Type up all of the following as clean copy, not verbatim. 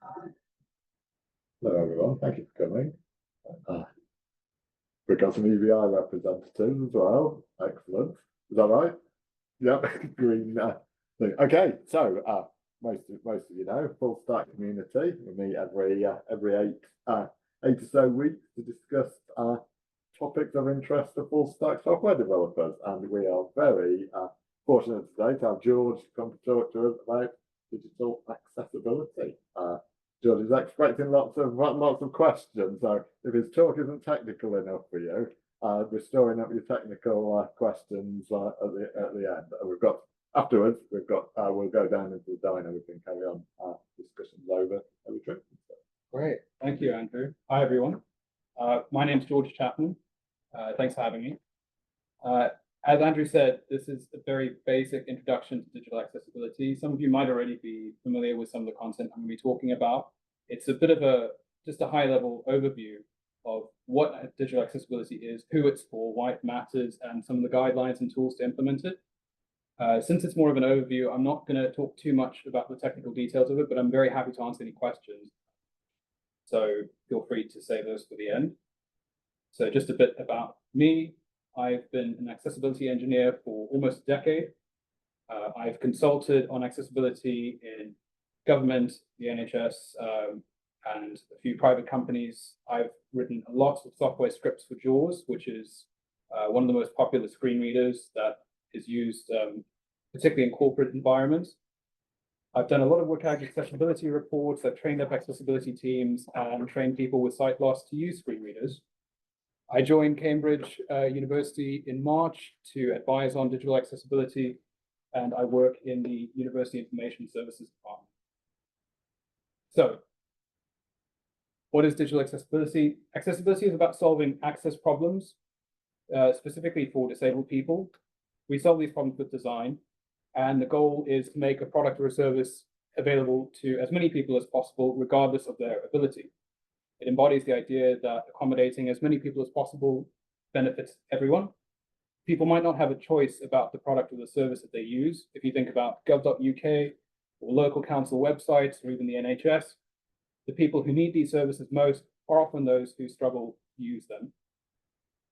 Hello everyone, thank you for coming. We've got some EVI representatives as well. Excellent. Is that right? Yep, green thing. Okay, so most of you know, full stack community. We meet every eight or so weeks to discuss topics of interest to full stack software developers, and we are very fortunate today to have George come to talk to us about digital accessibility. George is expecting lots of questions, so if his talk isn't technical enough for you, we're storing up your technical questions at the end. Afterwards, we'll go down into the diner. We can carry on discussions over drinks. Great, thank you, Andrew. Hi everyone. My name's George Chapman. Thanks for having me. As Andrew said, this is a very basic introduction to digital accessibility. Some of you might already be familiar with some of the content I'm going to be talking about. It's a bit of just a high-level overview of what digital accessibility is, who it's for, why it matters, and some of the guidelines and tools to implement it. Since it's more of an overview, I'm not going to talk too much about the technical details of it, but I'm very happy to answer any questions. So feel free to save those for the end. So just a bit about me. I've been an accessibility engineer for almost a decade. I've consulted on accessibility in government, the NHS, and a few private companies. I've written a lot of software scripts for JAWS, which is one of the most popular screen readers that is used particularly in corporate environments. I've done a lot of WCAG accessibility reports. I've trained up accessibility teams and trained people with sight loss to use screen readers. I joined Cambridge University in March to advise on digital accessibility, and I work in the University Information Services Department. So, what is digital accessibility? Accessibility is about solving access problems, specifically for disabled people. We solve these problems with design, and the goal is to make a product or a service available to as many people as possible, regardless of their ability. It embodies the idea that accommodating as many people as possible benefits everyone. People might not have a choice about the product or the service that they use. If you think about gov.uk or local council websites or even the NHS, the people who need these services most are often those who struggle to use them.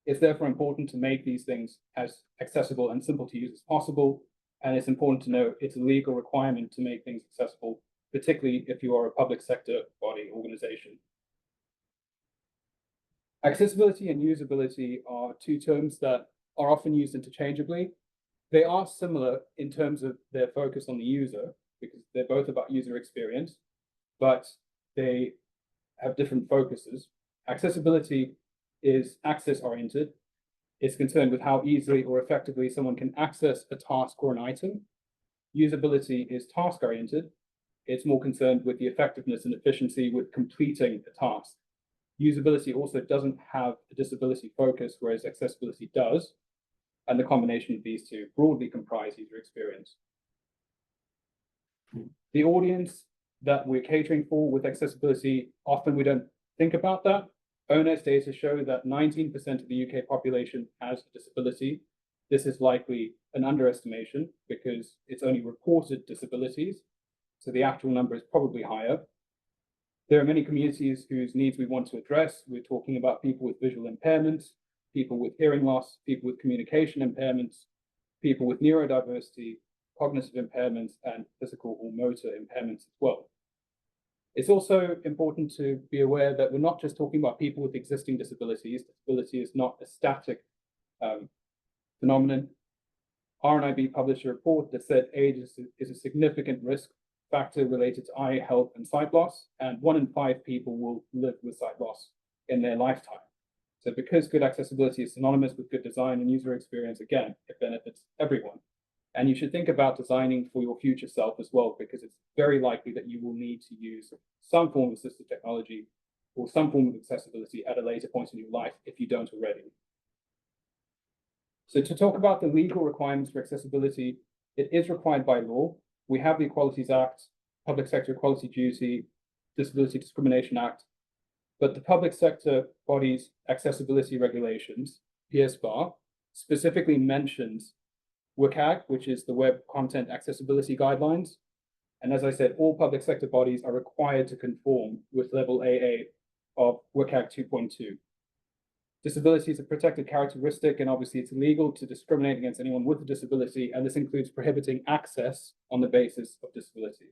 It's therefore important to make these things as accessible and simple to use as possible. And it's important to know it's a legal requirement to make things accessible, particularly if you are a public sector body organization. Accessibility and usability are two terms that are often used interchangeably. They are similar in terms of their focus on the user, because they're both about user experience, but they have different focuses. Accessibility is access-oriented. It's concerned with how easily or effectively someone can access a task or an item. Usability is task-oriented. It's more concerned with the effectiveness and efficiency with completing a task. Usability also doesn't have a disability focus, whereas accessibility does, and the combination of these two broadly comprise user experience. The audience that we're catering for with accessibility, often we don't think about that. ONS data show that 19% of the UK population has a disability. This is likely an underestimation because it's only reported disabilities, so the actual number is probably higher. There are many communities whose needs we want to address. We're talking about people with visual impairments, people with hearing loss, people with communication impairments, people with neurodiversity, cognitive impairments, and physical or motor impairments as well. It's also important to be aware that we're not just talking about people with existing disabilities. Disability is not a static phenomenon. RNIB published a report that said age is a significant risk factor related to eye health and sight loss, and 1 in 5 people will live with sight loss in their lifetime. So because good accessibility is synonymous with good design and user experience, again, it benefits everyone. And you should think about designing for your future self as well, because it's very likely that you will need to use some form of assistive technology or some form of accessibility at a later point in your life if you don't already. So to talk about the legal requirements for accessibility, it is required by law. We have the Equalities Act, Public Sector Equality Duty, Disability Discrimination Act, but the public sector body's accessibility regulations, PSBAR, specifically mentions WCAG, which is the Web Content Accessibility Guidelines, And as I said, all public sector bodies are required to conform with level AA of WCAG 2.2. Disability is a protected characteristic, and obviously it's illegal to discriminate against anyone with a disability, and this includes prohibiting access on the basis of disability.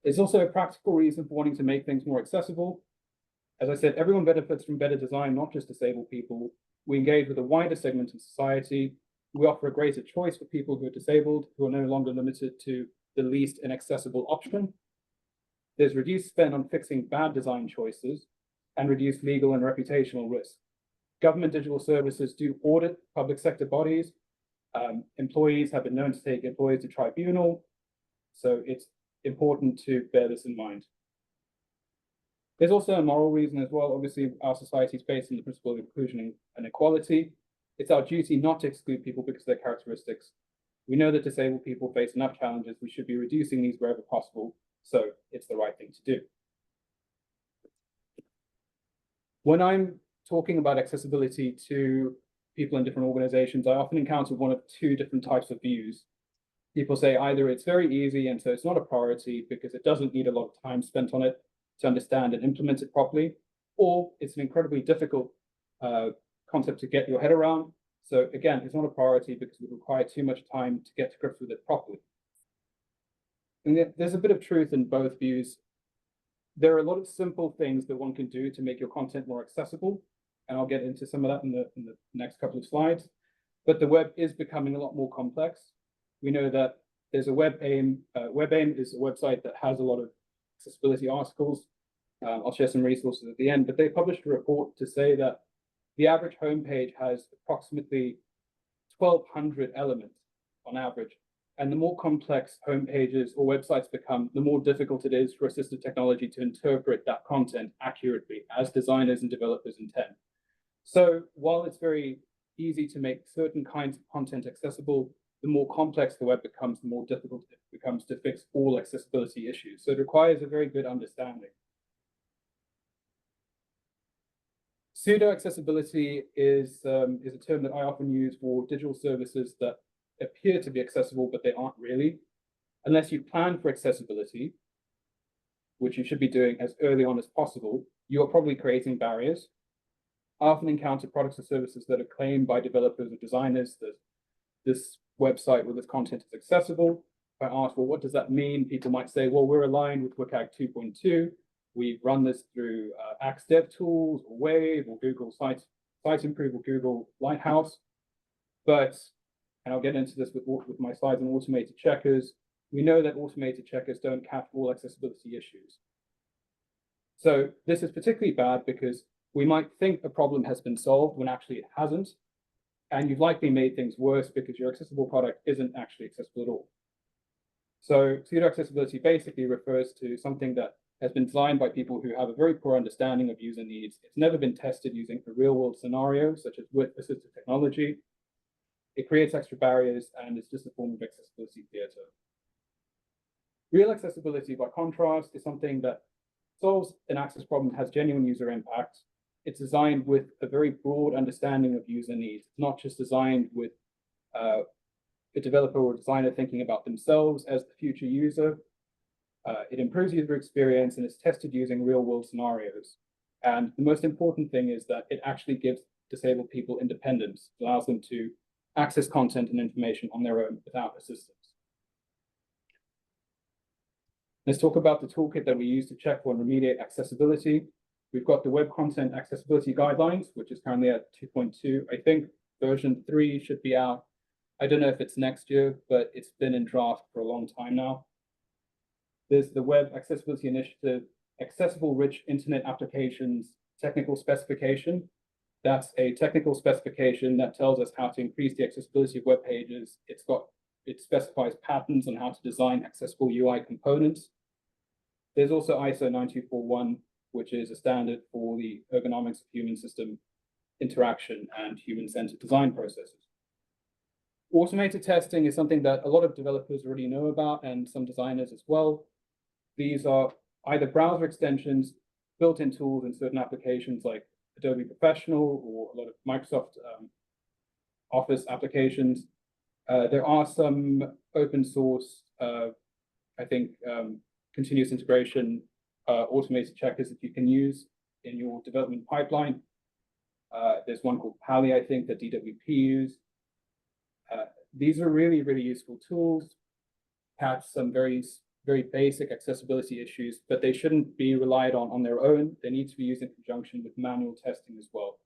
There's also a practical reason for wanting to make things more accessible. As I said, everyone benefits from better design, not just disabled people. We engage with a wider segment of society. We offer a greater choice for people who are disabled, who are no longer limited to the least inaccessible option. There's reduced spend on fixing bad design choices and reduced legal and reputational risk. Government digital services do audit public sector bodies. Employees have been known to take employees to tribunal. So it's important to bear this in mind. There's also a moral reason as well. Obviously, our society is based on the principle of inclusion and equality. It's our duty not to exclude people because of their characteristics. We know that disabled people face enough challenges. We should be reducing these wherever possible. So it's the right thing to do. When I'm talking about accessibility to people in different organizations, I often encounter one of two different types of views. People say either it's very easy and so it's not a priority because it doesn't need a lot of time spent on it to understand and implement it properly, or it's an incredibly difficult concept to get your head around. So again, it's not a priority because it would require too much time to get to grips with it properly. And there's a bit of truth in both views. There are a lot of simple things that one can do to make your content more accessible, and I'll get into some of that in the next couple of slides. But the web is becoming a lot more complex. We know that there's a WebAIM. WebAIM is a website that has a lot of accessibility articles. I'll share some resources at the end, but they published a report to say that the average homepage has approximately 1,200 elements on average. And the more complex homepages or websites become, the more difficult it is for assistive technology to interpret that content accurately as designers and developers intend. So while it's very easy to make certain kinds of content accessible, the more complex the web becomes, the more difficult it becomes to fix all accessibility issues. So it requires a very good understanding. Pseudo-accessibility is a term that I often use for digital services that appear to be accessible, but they aren't really. Unless you plan for accessibility, which you should be doing as early on as possible, you are probably creating barriers. I often encounter products or services that are claimed by developers or designers that this website with this content is accessible. If I ask, well, what does that mean? People might say, well, we're aligned with WCAG 2.2. We run this through Axe DevTools or Wave or Google Site Improve or Google Lighthouse. But, and I'll get into this with my slides on automated checkers, we know that automated checkers don't catch all accessibility issues. So this is particularly bad because we might think a problem has been solved when actually it hasn't. And you've likely made things worse because your accessible product isn't actually accessible at all. So pseudo-accessibility basically refers to something that has been designed by people who have a very poor understanding of user needs. It's never been tested using a real-world scenario, such as with assistive technology. It creates extra barriers, and it's just a form of accessibility theater. Real accessibility, by contrast, is something that solves an access problem, has genuine user impact. It's designed with a very broad understanding of user needs. It's not just designed with a developer or designer thinking about themselves as the future user. It improves user experience and is tested using real-world scenarios. And the most important thing is that it actually gives disabled people independence. It allows them to access content and information on their own without assistance. Let's talk about the toolkit that we use to check for and remediate accessibility. We've got the Web Content Accessibility Guidelines, which is currently at 2.2. I think version 3 should be out. I don't know if it's next year, but it's been in draft for a long time now. There's the Web Accessibility Initiative, Accessible Rich Internet Applications Technical Specification. That's a technical specification that tells us how to increase the accessibility of web pages. It specifies patterns on how to design accessible UI components. There's also ISO 9241, which is a standard for the ergonomics of human system interaction and human-centered design processes. Automated testing is something that a lot of developers already know about, and some designers as well. These are either browser extensions, built-in tools in certain applications like Adobe Professional or a lot of Microsoft Office applications. There are some open source I think, continuous integration, automated checkers that you can use in your development pipeline. There's one called Pally, I think, that DWP use. These are really, really useful tools, catch some very basic accessibility issues, but they shouldn't be relied on their own. They need to be used in conjunction with manual testing as well.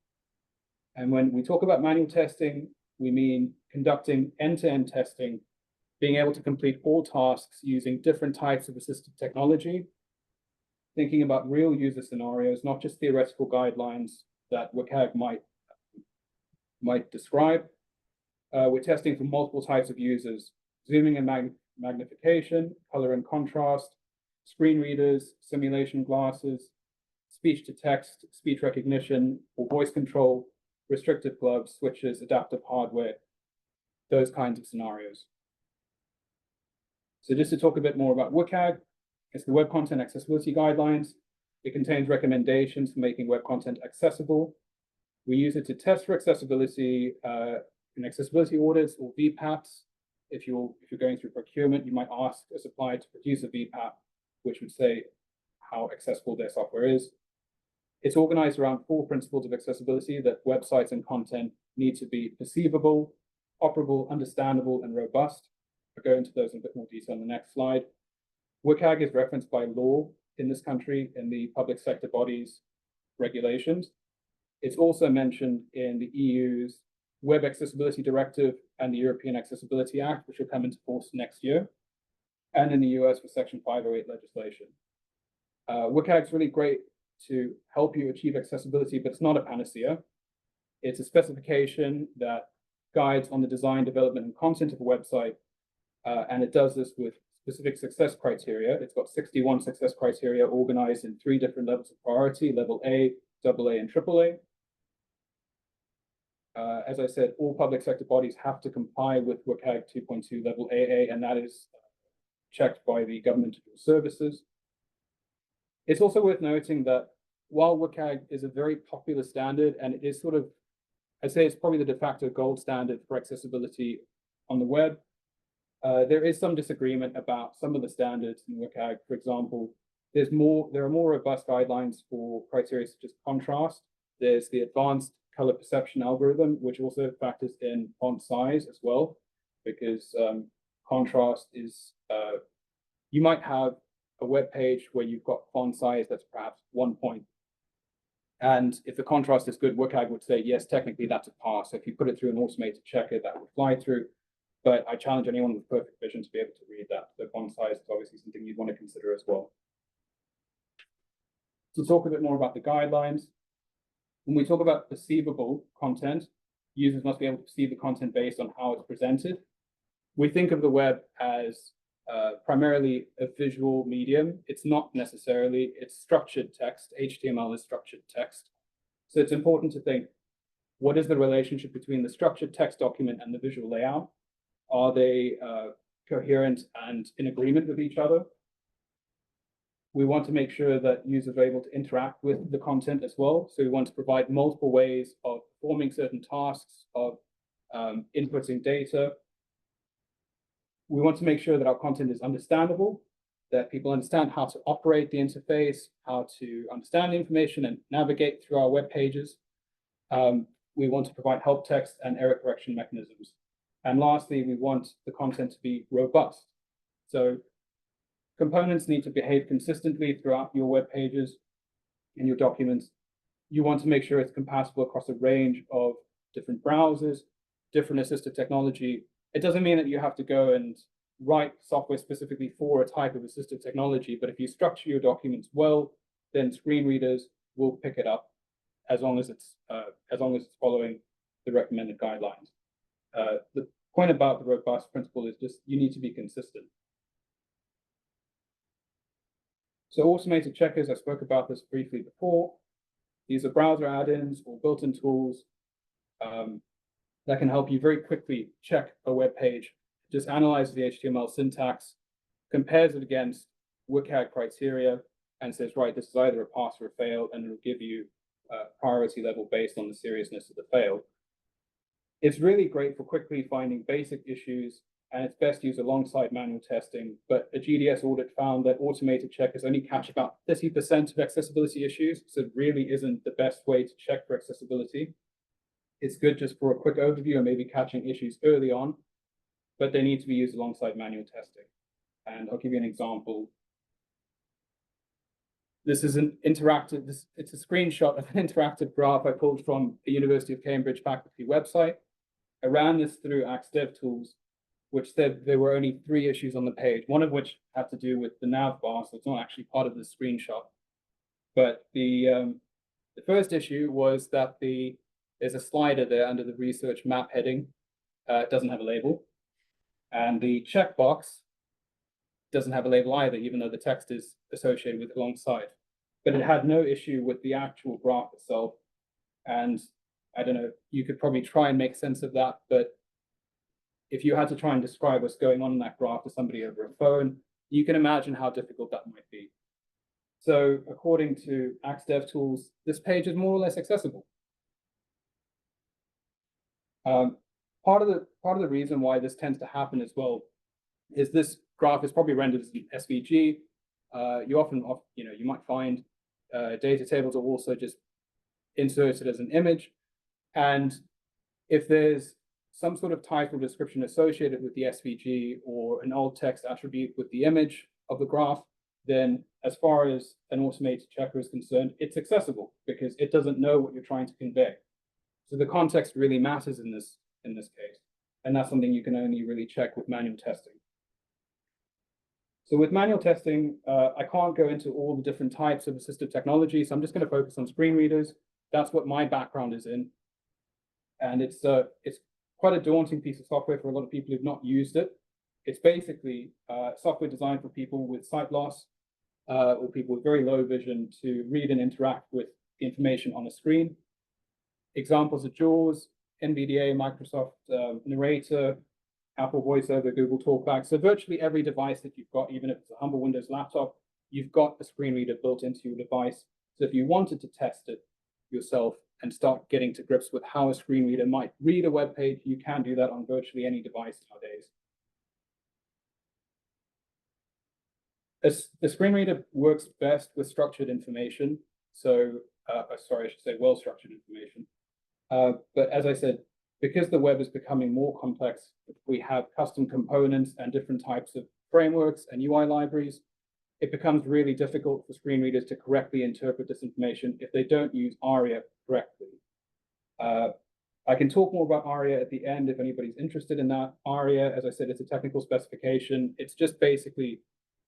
And when we talk about manual testing, we mean conducting end-to-end testing, being able to complete all tasks using different types of assistive technology, thinking about real user scenarios, not just theoretical guidelines that WCAG might describe. We're testing for multiple types of users, zooming and magnification, color and contrast, screen readers, simulation glasses, speech to text, speech recognition, or voice control, restrictive gloves, switches, adaptive hardware, those kinds of scenarios. So just to talk a bit more about WCAG, it's the Web Content Accessibility Guidelines. It contains recommendations for making web content accessible. We use it to test for accessibility in accessibility audits or VPAPs. If you're going through procurement, you might ask a supplier to produce a VPAP, which would say how accessible their software is. It's organized around 4 principles of accessibility that websites and content need to be perceivable, operable, understandable, and robust. I'll go into those in a bit more detail on the next slide. WCAG is referenced by law in this country in the public sector bodies regulations. It's also mentioned in the EU's Web Accessibility Directive and the European Accessibility Act, which will come into force next year, and in the US for Section 508 legislation. WCAG is really great to help you achieve accessibility, but it's not a panacea. It's a specification that guides on the design, development, and content of a website, and it does this with specific success criteria. It's got 61 success criteria organized in 3 different levels of priority: level A, AA, and AAA. As I said, all public sector bodies have to comply with WCAG 2.2 level AA, and that is checked by the Government Services. It's also worth noting that while WCAG is a very popular standard, and it is sort of, I'd say it's probably the de facto gold standard for accessibility on the web, there is some disagreement about some of the standards in WCAG. For example, there are more robust guidelines for criteria such as contrast. There's the advanced color perception algorithm, which also factors in font size as well, because contrast is, you might have a web page where you've got font size that's perhaps 1 point. And if the contrast is good, WCAG would say, yes, technically that's a pass. So if you put it through an automated checker, that would fly through. But I challenge anyone with perfect vision to be able to read that. The font size is obviously something you'd want to consider as well. To talk a bit more about the guidelines, when we talk about perceivable content, users must be able to perceive the content based on how it's presented. We think of the web as primarily a visual medium. It's not necessarily, it's structured text. HTML is structured text. So it's important to think, what is the relationship between the structured text document and the visual layout? Are they coherent and in agreement with each other? We want to make sure that users are able to interact with the content as well. So we want to provide multiple ways of performing certain tasks, of inputting data. We want to make sure that our content is understandable, that people understand how to operate the interface, how to understand the information and navigate through our web pages. We want to provide help text and error correction mechanisms. And lastly, we want the content to be robust. So components need to behave consistently throughout your web pages and your documents. You want to make sure it's compatible across a range of different browsers, different assistive technology. It doesn't mean that you have to go and write software specifically for a type of assistive technology, but if you structure your documents well, then screen readers will pick it up as long as it's following the recommended guidelines. The point about the robust principle is just you need to be consistent. So automated checkers, I spoke about this briefly before. These are browser add-ins or built-in tools that can help you very quickly check a web page, just analyze the HTML syntax, compares it against WCAG criteria, and says, right, this is either a pass or a fail, and it'll give you a priority level based on the seriousness of the fail. It's really great for quickly finding basic issues and it's best used alongside manual testing. But a GDS audit found that automated checkers only catch about 30% of accessibility issues, so it really isn't the best way to check for accessibility. It's good just for a quick overview and maybe catching issues early on, but they need to be used alongside manual testing. And I'll give you an example. This is an interactive, it's a screenshot of an interactive graph I pulled from the University of Cambridge faculty website. I ran this through Axe DevTools, which said there were only 3 issues on the page, one of which had to do with the nav bar, so it's not actually part of the screenshot. But the first issue was that there's a slider there under the research map heading. It doesn't have a label. And the checkbox doesn't have a label either, even though the text is associated with it alongside. But it had no issue with the actual graph itself. And I don't know, you could probably try and make sense of that, but if you had to try and describe what's going on in that graph to somebody over a phone, you can imagine how difficult that might be. So according to Axe DevTools, this page is more or less accessible. Part of the reason why this tends to happen as well is this graph is probably rendered as an SVG. You often, you might find data tables are also just inserted as an image. And if there's some sort of title description associated with the SVG or an alt text attribute with the image of the graph, then as far as an automated checker is concerned, it's accessible because it doesn't know what you're trying to convey. So the context really matters in this case. And that's something you can only really check with manual testing. So with manual testing, I can't go into all the different types of assistive technology, so I'm just going to focus on screen readers. That's what my background is in. And it's quite a daunting piece of software for a lot of people who've not used it. It's basically software designed for people with sight loss or people with very low vision to read and interact with information on a screen. Examples are JAWS, NVDA, Microsoft Narrator, Apple VoiceOver, Google TalkBack. So virtually every device that you've got, even if it's a humble Windows laptop, you've got a screen reader built into your device. So if you wanted to test it yourself and start getting to grips with how a screen reader might read a web page, you can do that on virtually any device nowadays. The screen reader works best with structured information. So, sorry, I should say well-structured information. But as I said, because the web is becoming more complex, we have custom components and different types of frameworks and UI libraries. It becomes really difficult for screen readers to correctly interpret this information if they don't use ARIA correctly. I can talk more about ARIA at the end if anybody's interested in that. ARIA, as I said, it's a technical specification. It's just basically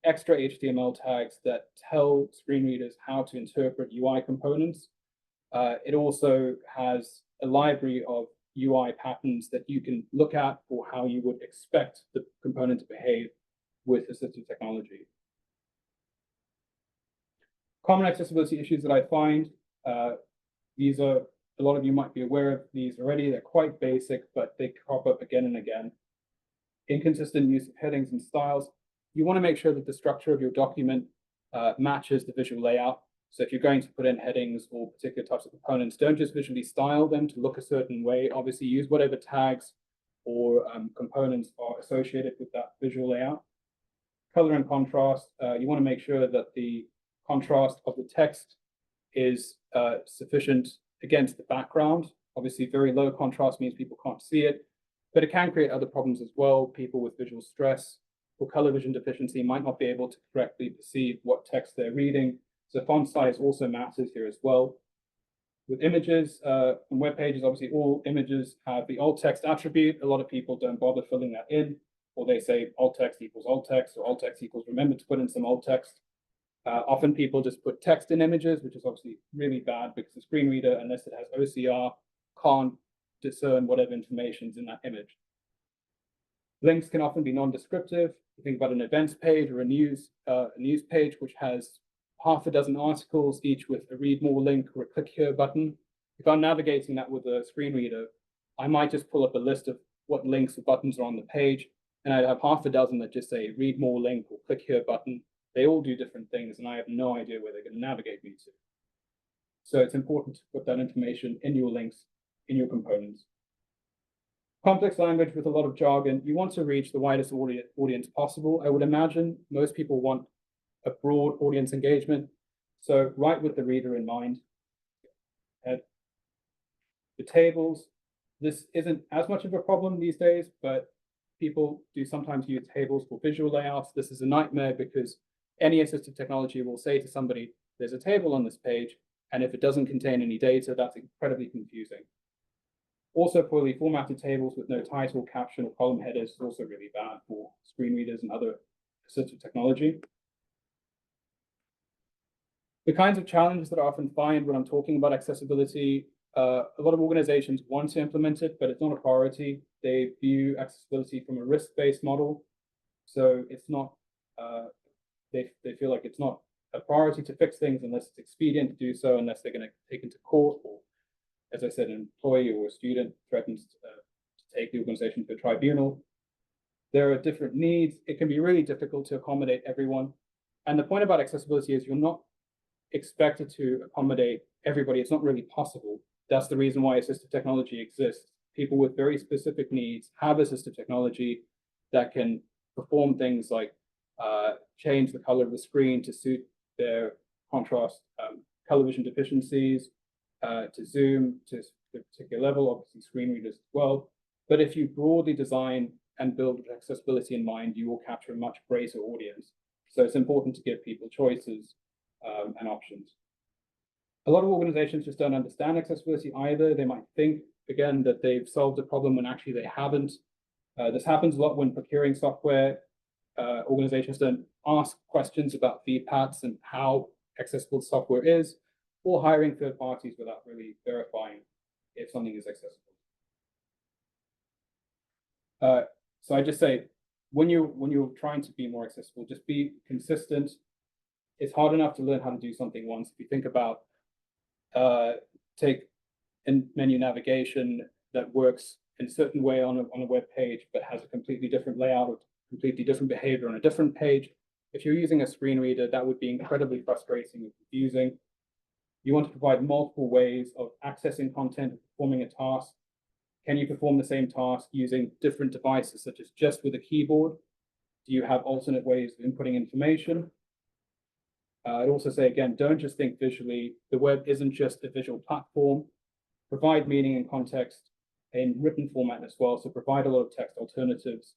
extra HTML tags that tell screen readers how to interpret UI components. It also has a library of UI patterns that you can look at for how you would expect the component to behave with assistive technology. Common accessibility issues that I find, these are, a lot of you might be aware of these already, they're quite basic, but they crop up again and again. Inconsistent use of headings and styles. You want to make sure that the structure of your document matches the visual layout. So if you're going to put in headings or particular types of components, don't just visually style them to look a certain way. Obviously, use whatever tags or components are associated with that visual layout. Color and contrast. You want to make sure that the contrast of the text is sufficient against the background. Obviously, very low contrast means people can't see it, but it can create other problems as well. People with visual stress or color vision deficiency might not be able to correctly perceive what text they're reading. So font size also matters here as well. With images and web pages, obviously all images have the alt text attribute. A lot of people don't bother filling that in, or they say alt text equals alt text, or alt text equals remember to put in some alt text. Often people just put text in images, which is obviously really bad because the screen reader, unless it has OCR, can't discern whatever information is in that image. Links can often be non-descriptive. You think about an events page or a news page, which has half a dozen articles, each with a read more link or a click here button. If I'm navigating that with a screen reader, I might just pull up a list of what links or buttons are on the page, and I'd have half a dozen that just say read more link or click here button. They all do different things, and I have no idea where they're going to navigate me to. So it's important to put that information in your links, in your components. Complex language with a lot of jargon, you want to reach the widest audience possible. I would imagine most people want a broad audience engagement. So write with the reader in mind. The tables, this isn't as much of a problem these days, but people do sometimes use tables for visual layouts. This is a nightmare because any assistive technology will say to somebody, there's a table on this page, and if it doesn't contain any data, that's incredibly confusing. Also, poorly formatted tables with no title, caption, or column headers is also really bad for screen readers and other assistive technology. The kinds of challenges that I often find when I'm talking about accessibility, a lot of organizations want to implement it, but it's not a priority. They view accessibility from a risk-based model. So it's not, they feel like it's not a priority to fix things unless it's expedient to do so, unless they're going to take into court, or, as I said, an employee or a student threatens to take the organization to a tribunal. There are different needs. It can be really difficult to accommodate everyone. And the point about accessibility is you're not expected to accommodate everybody. It's not really possible. That's the reason why assistive technology exists. People with very specific needs have assistive technology that can perform things like change the color of the screen to suit their contrast color vision deficiencies, to zoom to a particular level, obviously screen readers as well. But if you broadly design and build with accessibility in mind, you will capture a much greater audience. So it's important to give people choices and options. A lot of organizations just don't understand accessibility either. They might think, again, that they've solved a problem when actually they haven't. This happens a lot when procuring software. Organizations don't ask questions about VPATs and how accessible software is, or hiring third parties without really verifying if something is accessible. So I just say, when you're trying to be more accessible, just be consistent. It's hard enough to learn how to do something once. If you think about take in menu navigation that works in a certain way on a web page, but has a completely different layout or completely different behavior on a different page. If you're using a screen reader, that would be incredibly frustrating and confusing. You want to provide multiple ways of accessing content, performing a task. Can you perform the same task using different devices, such as just with a keyboard? Do you have alternate ways of inputting information? I'd also say, again, don't just think visually. The web isn't just a visual platform. Provide meaning and context in written format as well, so provide a lot of text alternatives.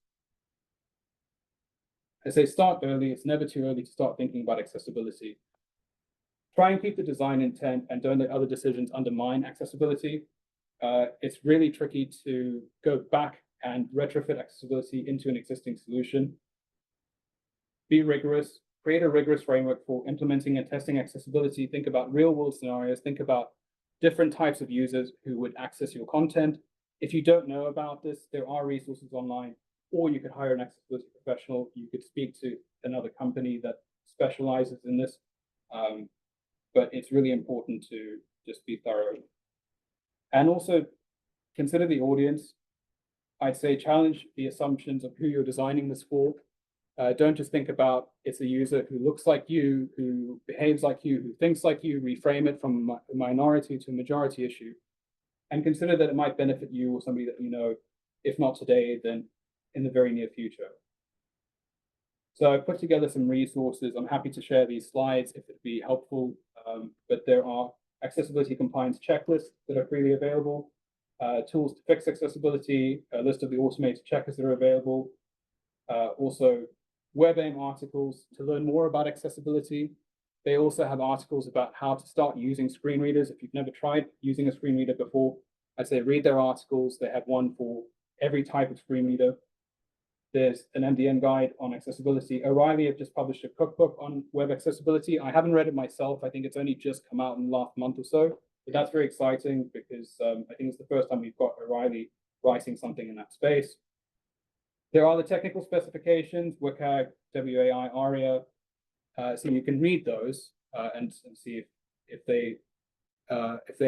I say start early. It's never too early to start thinking about accessibility. Try and keep the design intent and don't let other decisions undermine accessibility. It's really tricky to go back and retrofit accessibility into an existing solution. Be rigorous. Create a rigorous framework for implementing and testing accessibility. Think about real-world scenarios. Think about different types of users who would access your content. If you don't know about this, there are resources online, or you could hire an accessibility professional. You could speak to another company that specializes in this. But it's really important to just be thorough. And also consider the audience. I'd say challenge the assumptions of who you're designing this for. Don't just think about it's a user who looks like you, who behaves like you, who thinks like you. Reframe it from a minority to a majority issue. And consider that it might benefit you or somebody that you know, if not today, then in the very near future. So I've put together some resources. I'm happy to share these slides if it'd be helpful. But there are accessibility compliance checklists that are freely available, tools to fix accessibility, a list of the automated checkers that are available, also WebAIM articles to learn more about accessibility. They also have articles about how to start using screen readers. If you've never tried using a screen reader before, I'd say read their articles. They have one for every type of screen reader. There's an MDM guide on accessibility. O'Reilly have just published a cookbook on web accessibility. I haven't read it myself. I think it's only just come out in the last month or so, but that's very exciting because I think it's the first time we've got O'Reilly writing something in that space. There are the technical specifications, WCAG, WAI, ARIA, so you can read those and see if they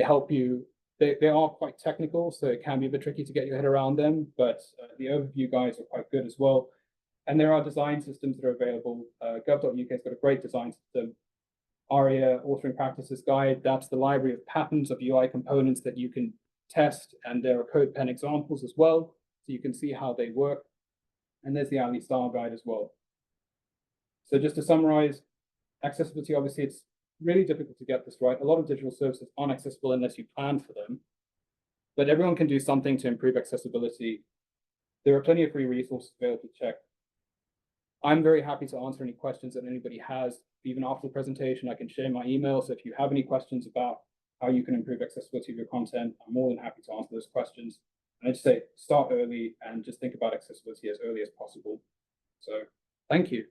help you. They are quite technical, so it can be a bit tricky to get your head around them, but the overview guides are quite good as well. And there are design systems that are available. Gov.uk has got a great design system. ARIA, Authoring Practices Guide, that's the library of patterns of UI components that you can test, and there are CodePen examples as well. so you can see how they work. And there's the Ali style guide as well. So just to summarize, accessibility, obviously, it's really difficult to get this right. A lot of digital services aren't accessible unless you plan for them. But everyone can do something to improve accessibility. There are plenty of free resources available to check. I'm very happy to answer any questions that anybody has. Even after the presentation, I can share my email. So if you have any questions about how you can improve accessibility of your content, I'm more than happy to answer those questions. And I just say, start early and just think about accessibility as early as possible. So thank you.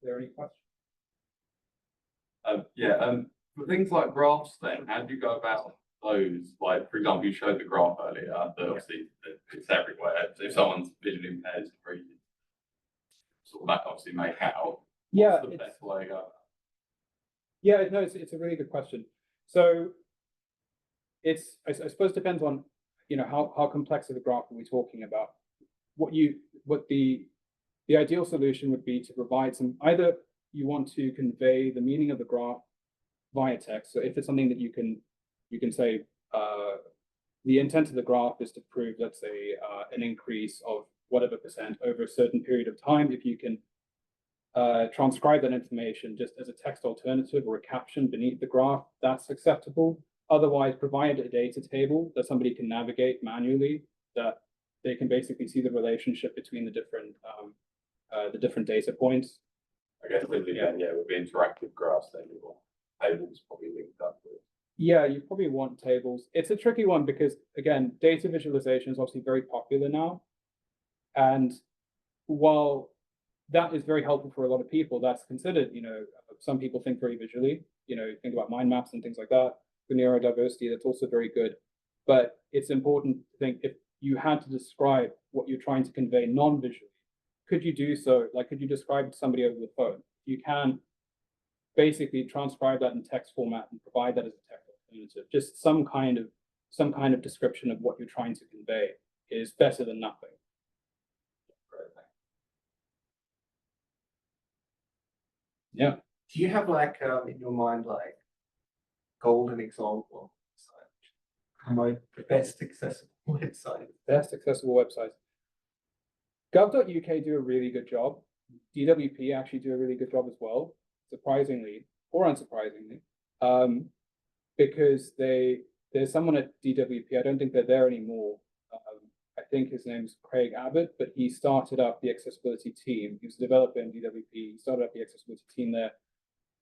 Are there any questions? For things like graphs, then how do you go about those? Like, for example, you showed the graph earlier, that obviously it's everywhere. So if someone's visually impaired, it's very sort of that obviously make out. Yeah, What's the best way? Yeah, no, it's a really good question. So it's I suppose depends on how complex of a graph are we talking about. What the ideal solution would be to provide some, either you want to convey the meaning of the graph via text. So if it's something that you can say the intent of the graph is to prove, let's say, an increase of whatever percent over a certain period of time. If you can transcribe that information just as a text alternative or a caption beneath the graph, that's acceptable. Otherwise, provide a data table that somebody can navigate manually, that they can basically see the relationship between the different data points. I guess with the with the interactive graphs, then you want tables probably linked up with. Yeah, you probably want tables. It's a tricky one because, again, data visualization is obviously very popular now. And while that is very helpful for a lot of people, that's considered, some people think very visually, think about mind maps and things like that. For neurodiversity, that's also very good. But it's important to think, if you had to describe what you're trying to convey non-visually, could you do so? Like, could you describe it to somebody over the phone? You can basically transcribe that in text format and provide that as a text alternative. Just some kind of description of what you're trying to convey is better than nothing. Yeah. Do you have in your mind golden example of the best accessible website? Best accessible websites. Gov.uk do a really good job. DWP actually do a really good job as well, surprisingly or unsurprisingly, because there's someone at DWP, I don't think they're there anymore. I think his name's Craig Abbott, but he started up the accessibility team. He was a developer in DWP. He started up the accessibility team there,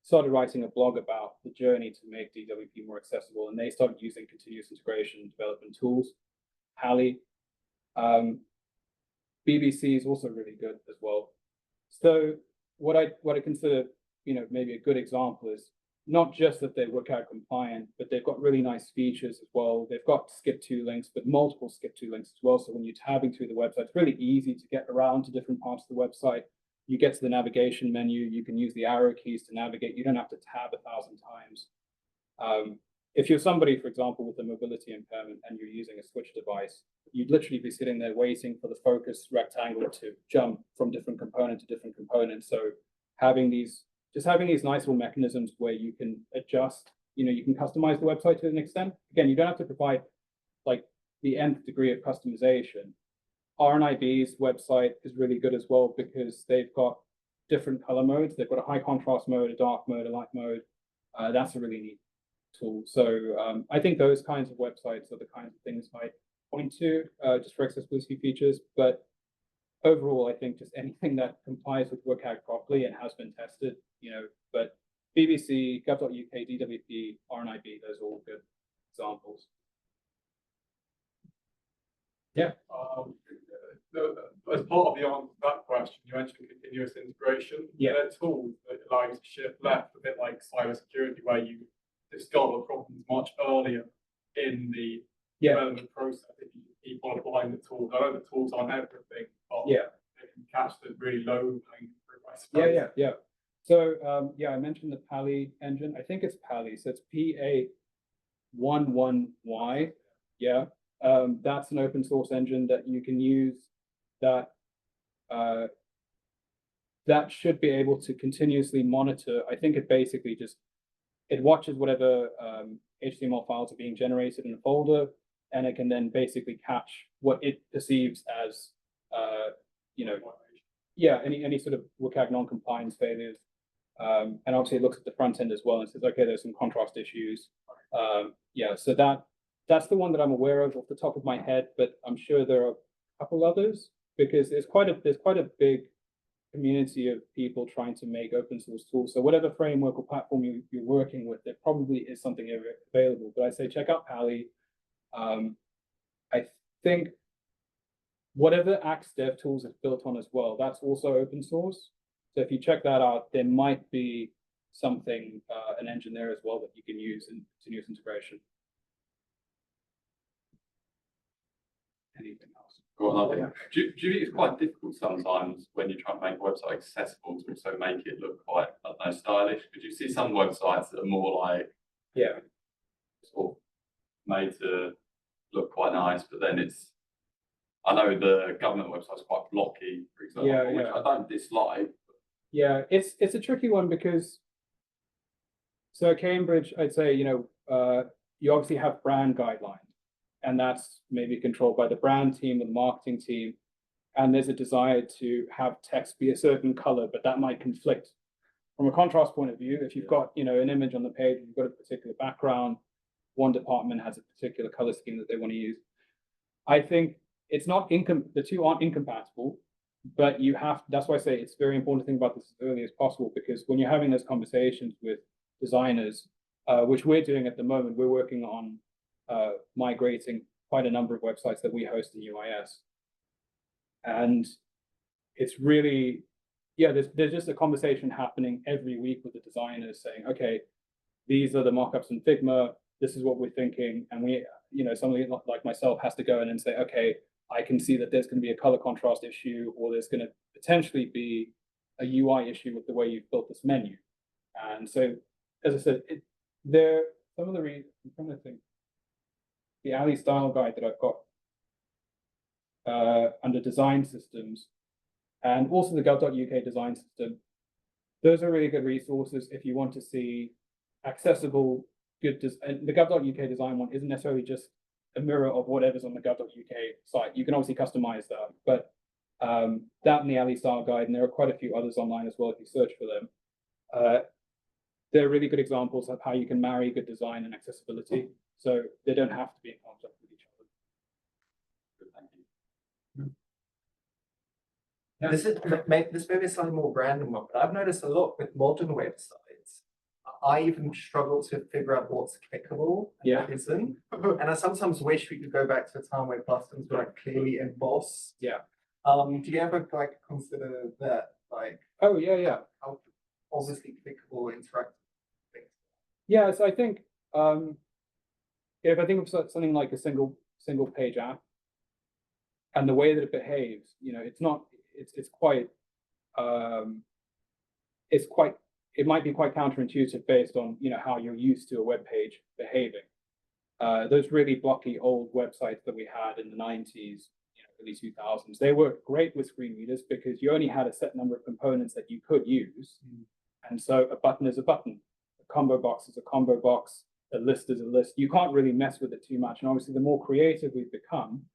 started writing a blog about the journey to make DWP more accessible, and they started using continuous integration development tools. Pally. BBC is also really good as well. So what I consider, maybe a good example is not just that they're WCAG compliant, but they've got really nice features as well. They've got skip to links, but multiple skip to links as well. So when you're tabbing through the website, it's really easy to get around to different parts of the website. You get to the navigation menu, you can use the arrow keys to navigate. You don't have to tab 1,000 times. If you're somebody, for example, with a mobility impairment and you're using a switch device, you'd literally be sitting there waiting for the focus rectangle to jump from different component to different component. So having these nice little mechanisms where you can adjust, you can customize the website to an extent. Again, you don't have to provide like the nth degree of customization. RNIB's website is really good as well because they've got different color modes. They've got a high contrast mode, a dark mode, a light mode. That's a really neat tool. So I think those kinds of websites are the kinds of things I point to just for accessibility features. But overall, I think just anything that complies with WCAG properly and has been tested, but BBC, Gov.uk, DWP, RNIB, those are all good examples. Yeah. As part of the answer to that question, you mentioned continuous integration. Yeah. There are tools that allow you to shift left, a bit like cybersecurity, where you discover problems much earlier in the development process if you keep on applying the tools. I know the tools aren't everything, but they can catch the really low hanging fruit, I suppose. Yeah. So I mentioned the Pally engine. I think it's Pally. So it's PA11Y. Yeah. That's an open source engine that you can use that should be able to continuously monitor. I think it basically just it watches whatever HTML files are being generated in a folder, and it can then basically catch what it perceives as, you know, yeah, any sort of WCAG non-compliance failures. And obviously it looks at the front end as well and says, okay, there's some contrast issues. Yeah, so that's the one that I'm aware of off the top of my head, but I'm sure there are a couple others, because there's quite a big community of people trying to make open source tools. So whatever framework or platform you're working with, there probably is something available. But I say check out Pally. I think whatever Axe DevTools is built on as well, that's also open source. So if you check that out, there might be something, an engine there as well that you can use in continuous integration. Anything else? Got another one. Do you think it's quite difficult sometimes when you try to make a website accessible to also make it look quite, I don't know, stylish? Because you see some websites that are more like, Yeah. sort of made to look quite nice, but then it's, I know the government website's quite blocky, for example, Yeah, which yeah. I don't dislike. Yeah, it's a tricky one because, so at Cambridge, I'd say, you know, you obviously have brand guidelines, and that's maybe controlled by the brand team or the marketing team. And there's a desire to have text be a certain color, but that might conflict from a contrast point of view. If you've got, you know, an image on the page, you've got a particular background, one department has a particular color scheme that they want to use. I think it's not the two aren't incompatible, but you have, that's why I say it's very important to think about this as early as possible, because when you're having those conversations with designers, which we're doing at the moment, we're working on migrating quite a number of websites that we host in UIS. And it's really, yeah, there's just a conversation happening every week with the designers saying, okay, these are the mockups in Figma, this is what we're thinking. And we, you know, somebody like myself has to go in and say, okay, I can see that there's going to be a color contrast issue, or there's going to potentially be a UI issue with the way you've built this menu. And so, as I said, some of the reasons, I'm trying to think, the Ali style guide that I've got under design systems, and also the gov.uk design system, those are really good resources if you want to see accessible, good, and the gov.uk design one isn't necessarily just a mirror of whatever's on the gov.uk site. You can obviously customize that, but that and the Ali style guide, and there are quite a few others online as well if you search for them. They're really good examples of how you can marry good design and accessibility, so they don't have to be in conflict with each other. Good, thank you. This may be a slightly more random one, but I've noticed a lot with modern websites. I even struggle to figure out what's clickable and what isn't. And I sometimes wish we could go back to a time where buttons were like clearly embossed. Yeah. Do you ever like consider that, like, Oh yeah. how obviously clickable interactive things? Yeah, so I think if I think of something like a single page app and the way that it behaves, you know, it might be quite counterintuitive based on, you know, how you're used to a web page behaving. Those really blocky old websites that we had in the 90s, you know, early 2000s, they worked great with screen readers because you only had a set number of components that you could use. And so a button is a button, a combo box is a combo box, a list is a list. You can't really mess with it too much. And obviously the more creative we've become,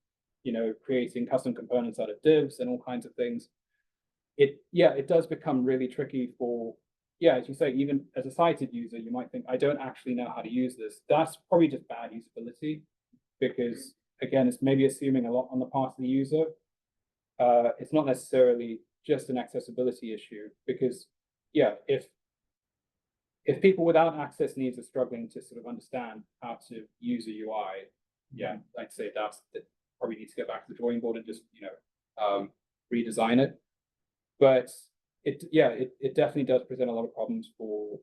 you know, creating custom components out of divs and all kinds of things, it does become really tricky for, as you say, even as a sighted user, you might think, I don't actually know how to use this. That's probably just bad usability, because again, it's maybe assuming a lot on the part of the user. It's not necessarily just an accessibility issue, because if people without access needs are struggling to sort of understand how to use a UI, I'd say that probably need to go back to the drawing board and just, you know, redesign it. But it definitely does present a lot of problems for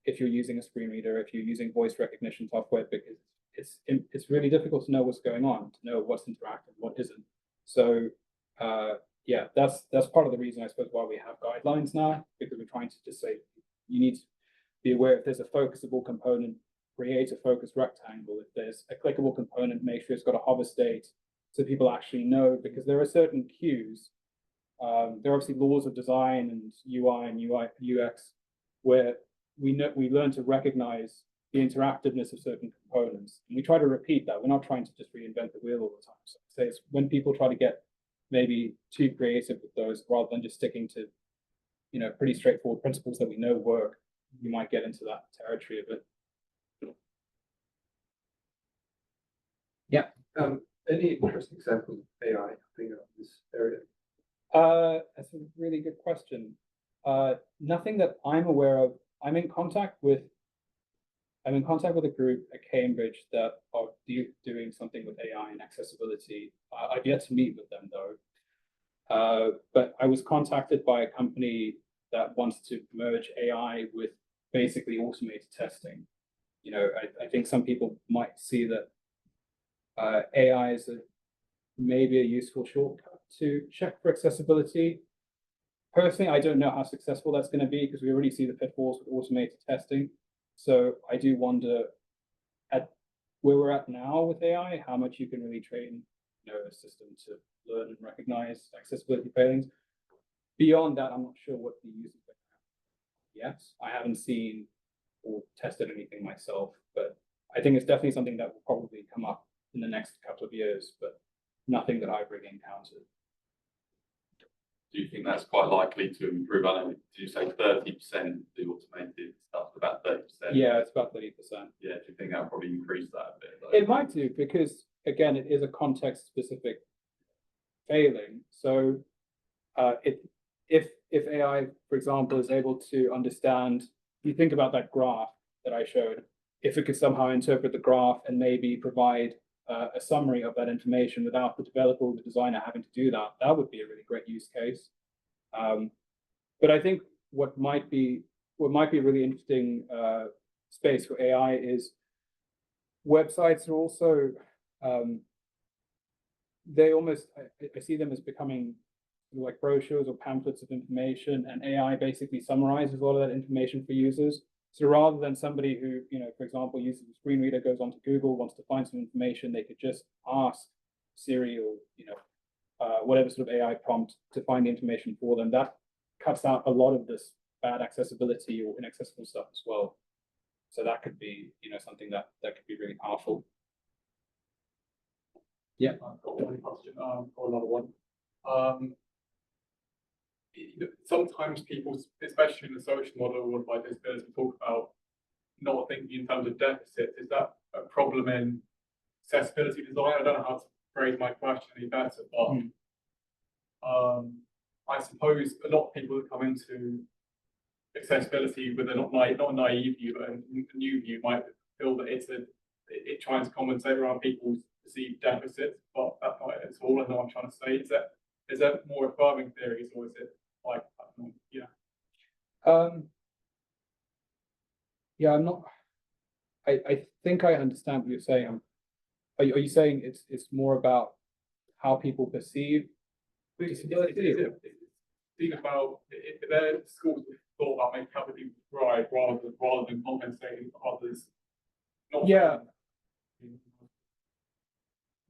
if you're using a screen reader, if you're using voice recognition software, because it's really difficult to know what's going on, to know what's interactive, what isn't. So that's part of the reason, I suppose, why we have guidelines now, because we're trying to just say you need to be aware if there's a focusable component, create a focused rectangle. If there's a clickable component, make sure it's got a hover state so people actually know, because there are certain cues. There are obviously laws of design and UI and UX where we learn to recognize the interactiveness of certain components. And we try to repeat that. We're not trying to just reinvent the wheel all the time. So I'd say it's when people try to get maybe too creative with those rather than just sticking to, pretty straightforward principles that we know work, you might get into that territory of it. Any interesting examples of AI in this area? That's a really good question. Nothing that I'm aware of. I'm in contact with a group at Cambridge that are doing something with AI and accessibility. I've yet to meet with them though. But I was contacted by a company that wants to merge AI with basically automated testing. I think some people might see that AI is maybe a useful shortcut to check for accessibility. Personally, I don't know how successful that's going to be because we already see the pitfalls with automated testing. So I do wonder at where we're at now with AI, how much you can really train, a system to learn and recognize accessibility failings. Beyond that, I'm not sure what the users are yet. I haven't seen or tested anything myself, but I think it's definitely something that will probably come up in the next couple of years, but nothing that I've really encountered. Do you think that's quite likely to improve? I know, did you say 30% the automated stuff, about 30%? Yeah, it's about 30%. Yeah, do you think that'll probably increase that a bit? Like, It might do because, again, it is a context-specific failing. So if AI, for example, is able to understand, you think about that graph that I showed, if it could somehow interpret the graph and maybe provide a summary of that information without the developer or the designer having to do that, that would be a really great use case. But I think what might be a really interesting space for AI is websites are also I see them as becoming like brochures or pamphlets of information, and AI basically summarizes all of that information for users. So rather than somebody who, for example, uses a screen reader, goes onto Google, wants to find some information, they could just ask Siri or, whatever sort of AI prompt to find the information for them. That cuts out a lot of this bad accessibility or inaccessible stuff as well. So that could be, something that could be really powerful. Yeah. I've got one question, or another one. Sometimes people, especially in the social model or by disability, talk about not thinking in terms of deficits. Is that a problem in accessibility design? I don't know how to phrase my question any better, but I suppose a lot of people that come into accessibility with a not naive view, but a new view might feel that it tries to compensate around people's perceived deficits, but that's not it at all. I know what I'm trying to say. Is that more affirming theories, or is it like, Yeah, I'm not. I think I understand what you're saying. Are you saying it's more about how people perceive disability? Think about if their schools thought about making other people thrive rather than compensating for others. Yeah.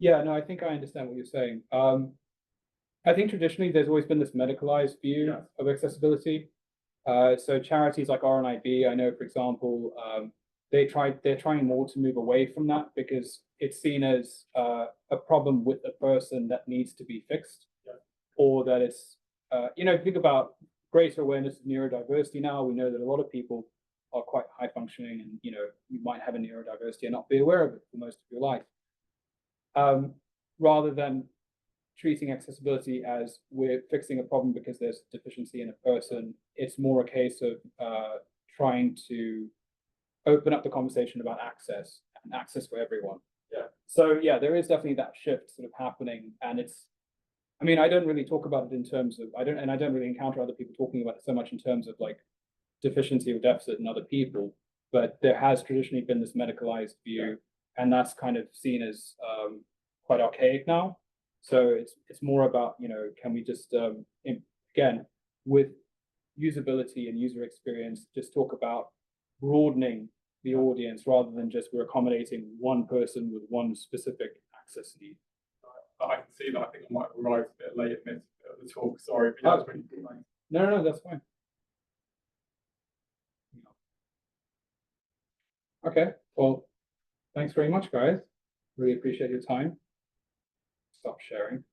Yeah, no, I think I understand what you're saying. I think traditionally there's always been this medicalized view of accessibility. So charities like RNIB, I know, for example, they're trying more to move away from that because it's seen as a problem with a person that needs to be fixed, or that it's, think about greater awareness of neurodiversity now. We know that a lot of people are quite high functioning, and you might have a neurodiversity and not be aware of it for most of your life. Rather than treating accessibility as we're fixing a problem because there's deficiency in a person, it's more a case of trying to open up the conversation about access and access for everyone. Yeah. So yeah, there is definitely that shift sort of happening, and I don't really talk about it in terms of, I don't really encounter other people talking about it so much in terms of like deficiency or deficit in other people, but there has traditionally been this medicalized view, and that's kind of seen as quite archaic now. So it's more about, can we just, again, with usability and user experience, just talk about broadening the audience rather than just we're accommodating one person with one specific access need. I can see that. I think I might have arrived a bit late at the talk. Sorry, but No, that's fine. Okay, well, thanks very much, guys. Really appreciate your time. Stop sharing.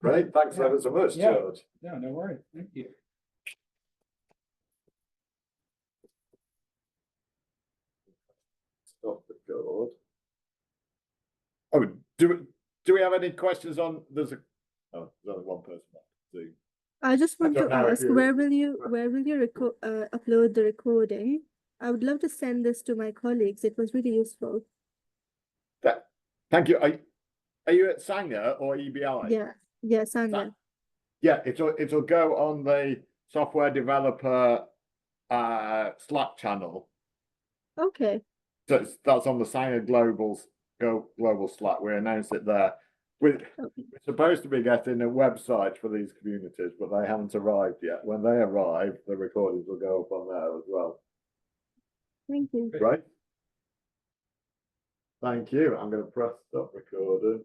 Great, thanks ever so much, Yeah. George. Yeah, no worries. Thank you. Stop record. Oh, do we have any questions on, there's only one person on Zoom. I just I want don't to know if ask, you- where will you upload the recording? I would love to send this to my colleagues. It was really useful. Thank you. Are you at Sanger or EBI? Yeah, Sandra. Yeah, it'll go on the software developer Slack channel. Okay. So that's on the Sanger Global Slack. We announced it there. We're supposed to be getting a website for these communities, but they haven't arrived yet. When they arrive, the recordings will go up on there as well. Thank you. Right? Thank you. I'm going to press stop recording.